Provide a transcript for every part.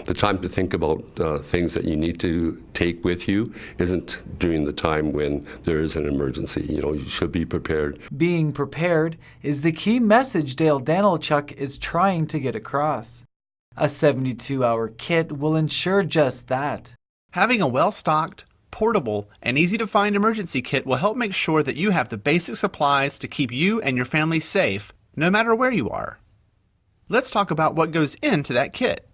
the time to think about things that you need to take with you isn't during the time when there is an emergency. You should be prepared. Being prepared is the key message Dale Danilchuk is trying to get across. A 72-hour kit will ensure just that. Having a well-stocked, portable, and easy-to-find emergency kit will help make sure that you have the basic supplies to keep you and your family safe, no matter where you are. Let's talk about what goes into that kit.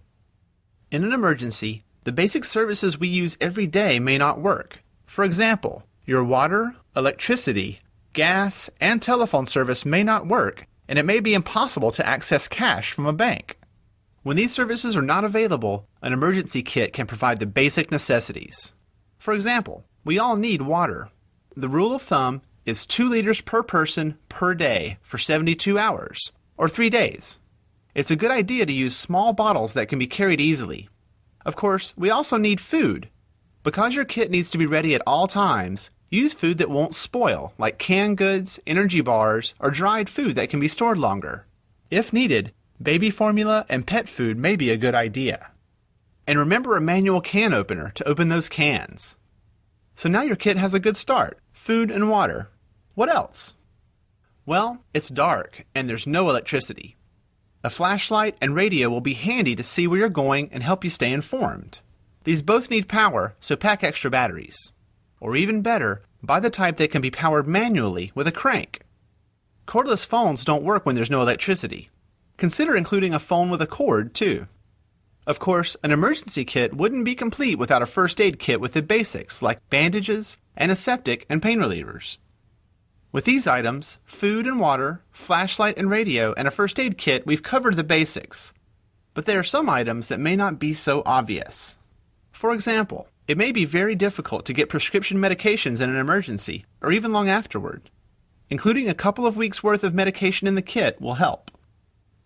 In an emergency, the basic services we use every day may not work. For example, your water, electricity, gas, and telephone service may not work, and it may be impossible to access cash from a bank. When these services are not available, an emergency kit can provide the basic necessities. For example, we all need water. The rule of thumb is 2 liters per person per day for 72 hours, or 3 days. It's a good idea to use small bottles that can be carried easily. Of course, we also need food. Because your kit needs to be ready at all times, use food that won't spoil, like canned goods, energy bars, or dried food that can be stored longer. If needed, baby formula and pet food may be a good idea. And remember a manual can opener to open those cans. So now your kit has a good start: food and water. What else? Well, it's dark and there's no electricity. A flashlight and radio will be handy to see where you're going and help you stay informed. These both need power, so pack extra batteries. Or even better, buy the type that can be powered manually with a crank. Cordless phones don't work when there's no electricity. Consider including a phone with a cord, too. Of course, an emergency kit wouldn't be complete without a first aid kit with the basics like bandages, antiseptic, and pain relievers. With these items, food and water, flashlight and radio, and a first aid kit, we've covered the basics. But there are some items that may not be so obvious. For example, it may be very difficult to get prescription medications in an emergency, or even long afterward. Including a couple of weeks' worth of medication in the kit will help.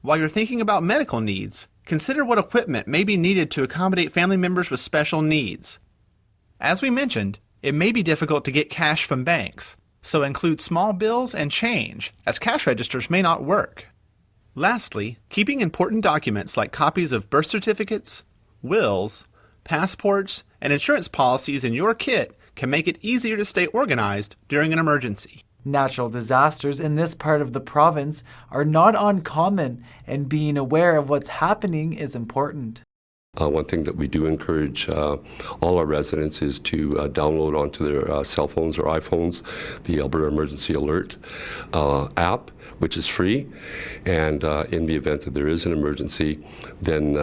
While you're thinking about medical needs, consider what equipment may be needed to accommodate family members with special needs. As we mentioned, it may be difficult to get cash from banks, so include small bills and change, as cash registers may not work. Lastly, keeping important documents like copies of birth certificates, wills, passports, and insurance policies in your kit can make it easier to stay organized during an emergency. Natural disasters in this part of the province are not uncommon, and being aware of what's happening is important. One thing that we do encourage all our residents is to download onto their cell phones or iPhones the Alberta Emergency Alert app, which is free. And in the event that there is an emergency, then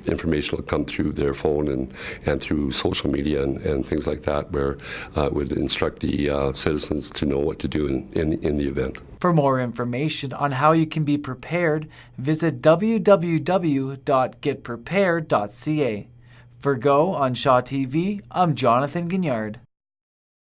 information will come through their phone and through social media and things like that, where it would instruct the citizens to know what to do in the event. For more information on how you can be prepared, visit www.getprepared.ca. For Go on Shaw TV, I'm Jonathan Gignard.